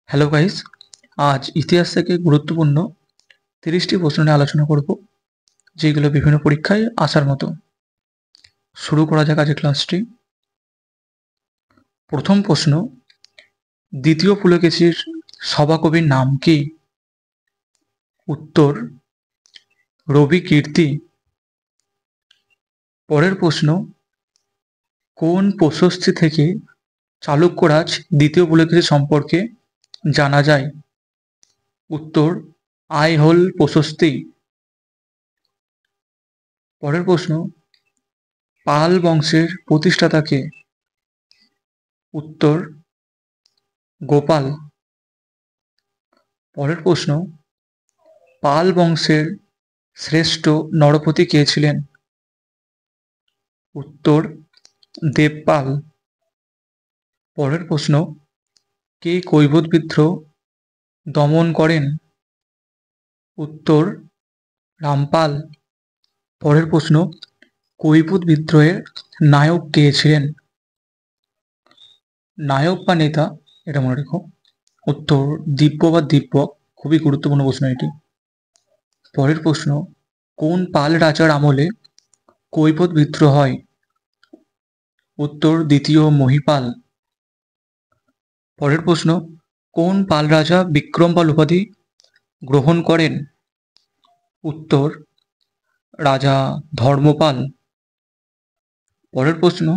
Hello guys, আজ ইতিহাস থেকে গুরুত্বপূর্ণ 30টি প্রশ্ন নিয়ে আলোচনা করব, যেগুলো বিভিন্ন পরীক্ষায় আসার মতো। শুরু করা যাক আজকের ক্লাসটি। প্রথম প্রশ্ন, দ্বিতীয় পুলকেশীর সভাকবির নাম কি? উত্তর রবি কীর্তি। পরের প্রশ্ন, কোন প্রশস্তি থেকে চালুক্যরাজ দ্বিতীয় পুলকেশী সম্পর্কে জানা যায়? উত্তর আইহোল প্রশস্তি। পরের প্রশ্ন, পাল বংশের প্রতিষ্ঠাতা কে? উত্তর গোপাল। পরের প্রশ্ন, পাল বংশের শ্রেষ্ঠ নরপতি কে ছিলেন? উত্তর দেবপাল। পরের প্রশ্ন, কে কৈবত বিদ্রোহ দমন করেন? উত্তর রামপাল। পরের প্রশ্ন, কৈবত বিদ্রোহের নায়ক কে ছিলেন? নায়ক বা নেতা, এটা মনে রেখো। উত্তর দিব্য বা দিব্যক। খুবই গুরুত্বপূর্ণ প্রশ্ন এটি। পরের প্রশ্ন, কোন পাল রাজার আমলে কৈবত বিদ্রোহ হয়? উত্তর দ্বিতীয় মহিপাল। পরের প্রশ্ন, কোন পাল রাজা বিক্রমপাল উপাধি গ্রহণ করেন? উত্তর রাজা ধর্মপাল। পরের প্রশ্ন,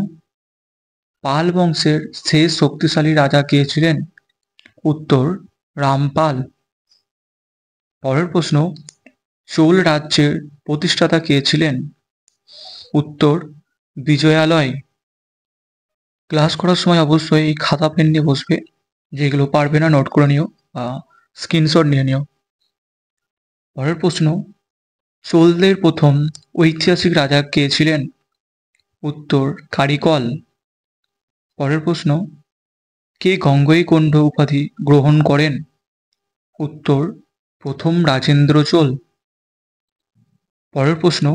পাল বংশের শেষ শক্তিশালী রাজা কে ছিলেন? উত্তর রামপাল। পরের প্রশ্ন, চোল রাজ্যের প্রতিষ্ঠাতা কে ছিলেন? উত্তর বিজয়ালয়। ক্লাস করার সময় অবশ্যই এই খাতা পেন নিয়ে বসবে, যেগুলো পারবে না নোট করে নিও বা স্ক্রিনশট নিয়ে নিও। পরের প্রশ্ন, চোলদের প্রথম ঐতিহাসিক রাজা কে ছিলেন? উত্তর কারিকল। পরের প্রশ্ন, কে গঙ্গৈকোণ্ড উপাধি গ্রহণ করেন? উত্তর প্রথম রাজেন্দ্র চোল। পরের প্রশ্ন,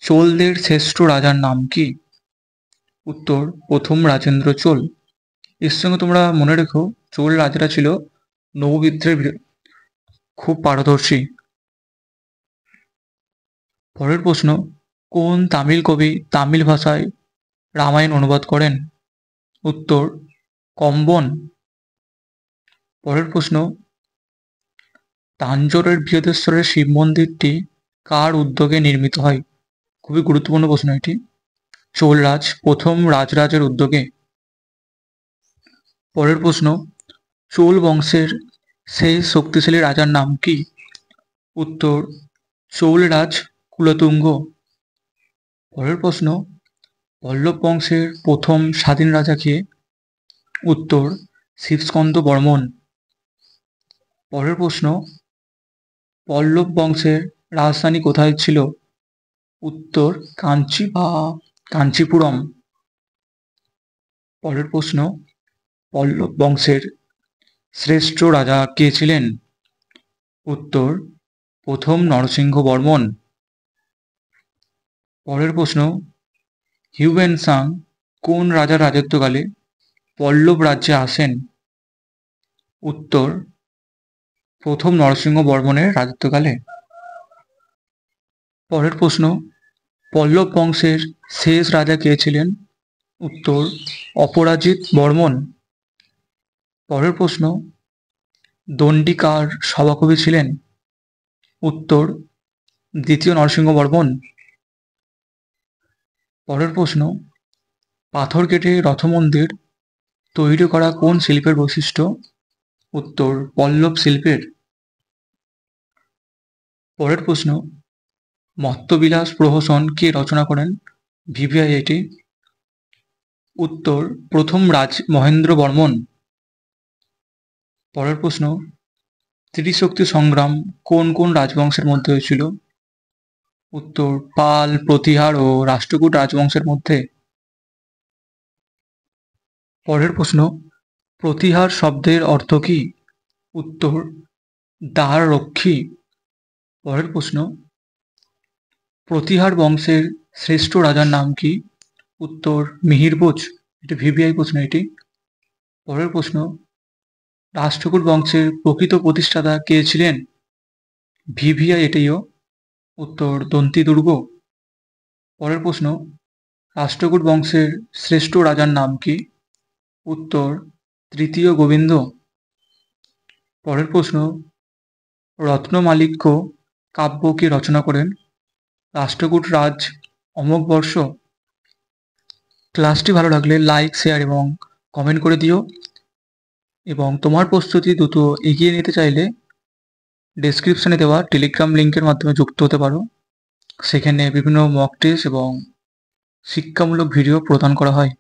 চোলদের শ্রেষ্ঠ রাজার নাম কি? উত্তর প্রথম রাজেন্দ্র চোল। এর সঙ্গে তোমরা মনে রেখো, চোল রাজারা ছিল নৌবিদ্রোহে খুব পারদর্শী। পরের প্রশ্ন, কোন তামিল কবি তামিল ভাষায় রামায়ণ অনুবাদ করেন? উত্তর কম্বন। পরের প্রশ্ন, তাঞ্জোরের বৃহদেশ্বরের শিব মন্দিরটি কার উদ্যোগে নির্মিত হয়? খুবই গুরুত্বপূর্ণ প্রশ্ন এটি। চোলরাজ প্রথম রাজরাজের উদ্যোগে। পরের প্রশ্ন, চোল বংশের শেষ শক্তিশালী রাজার নাম কি? উত্তর চোলরাজ কুলোতুঙ্গ। পরের প্রশ্ন, পল্লব বংশের প্রথম স্বাধীন রাজা কে? উত্তর শিবস্কন্দ বর্মন। পরের প্রশ্ন, পল্লব বংশের রাজধানী কোথায় ছিল? উত্তর কাঞ্চি বা কাঞ্চিপুরম। পরের প্রশ্ন, পল্লব বংশের শ্রেষ্ঠ রাজা কে ছিলেন? উত্তর প্রথম নরসিংহ বর্মন। পরের প্রশ্ন, হিউয়েন সাং কোন রাজার রাজত্বকালে পল্লব রাজ্যে আসেন? উত্তর প্রথম নরসিংহ বর্মনের রাজত্বকালে। পরের প্রশ্ন, পল্লব বংশের শেষ রাজা কে ছিলেন? উত্তর অপরাজিত বর্মন। পরের প্রশ্ন, দণ্ডী কার সভাকবি ছিলেন? উত্তর দ্বিতীয় নরসিংহ বর্মন। পরের প্রশ্ন, পাথর কেটে রথমন্দির তৈরি করা কোন শিল্পের বৈশিষ্ট্য? উত্তর পল্লব শিল্পের। পরের প্রশ্ন, মত্তবিলাস প্রহসন কে রচনা করেন? ভিভিআই এটি। উত্তর প্রথম রাজ মহেন্দ্র বর্মন। পরের প্রশ্ন, ত্রিশক্তি সংগ্রাম কোন কোন রাজবংশের মধ্যে হয়েছিল? উত্তর পাল, প্রতিহার ও রাষ্ট্রকূট রাজবংশের মধ্যে। পরের প্রশ্ন, প্রতিহার শব্দের অর্থ কী? উত্তর দ্বার রক্ষী। পরের প্রশ্ন, প্রতিহার বংশের শ্রেষ্ঠ রাজার নাম কি? উত্তর মিহিরভোজ। এটি ভিভিআই প্রশ্ন এটি। পরের প্রশ্ন, রাষ্ট্রকূট বংশের প্রকৃত প্রতিষ্ঠাতা কে ছিলেন? ভিভিয়া এটেইও। উত্তর দন্তি দুর্গ। পরের প্রশ্ন, রাষ্ট্রকূট বংশের শ্রেষ্ঠ রাজার নাম কি? উত্তর তৃতীয় গোবিন্দ। পরের প্রশ্ন, রত্নমালিক্য কাব্য কে রচনা করেন? রাষ্ট্রকূট রাজ অমোঘবর্ষ। ক্লাসটি ভালো লাগলে লাইক, শেয়ার এবং কমেন্ট করে দিও। এবং তোমার প্রস্তুতি দ্রুত এগিয়ে নিতে চাইলে ডেসক্রিপশনে দেওয়া টেলিগ্রাম লিঙ্কের মাধ্যমে যুক্ত হতে পারো। সেখানে বিভিন্ন মক টেস্ট এবং শিক্ষামূলক ভিডিও প্রদান করা হয়।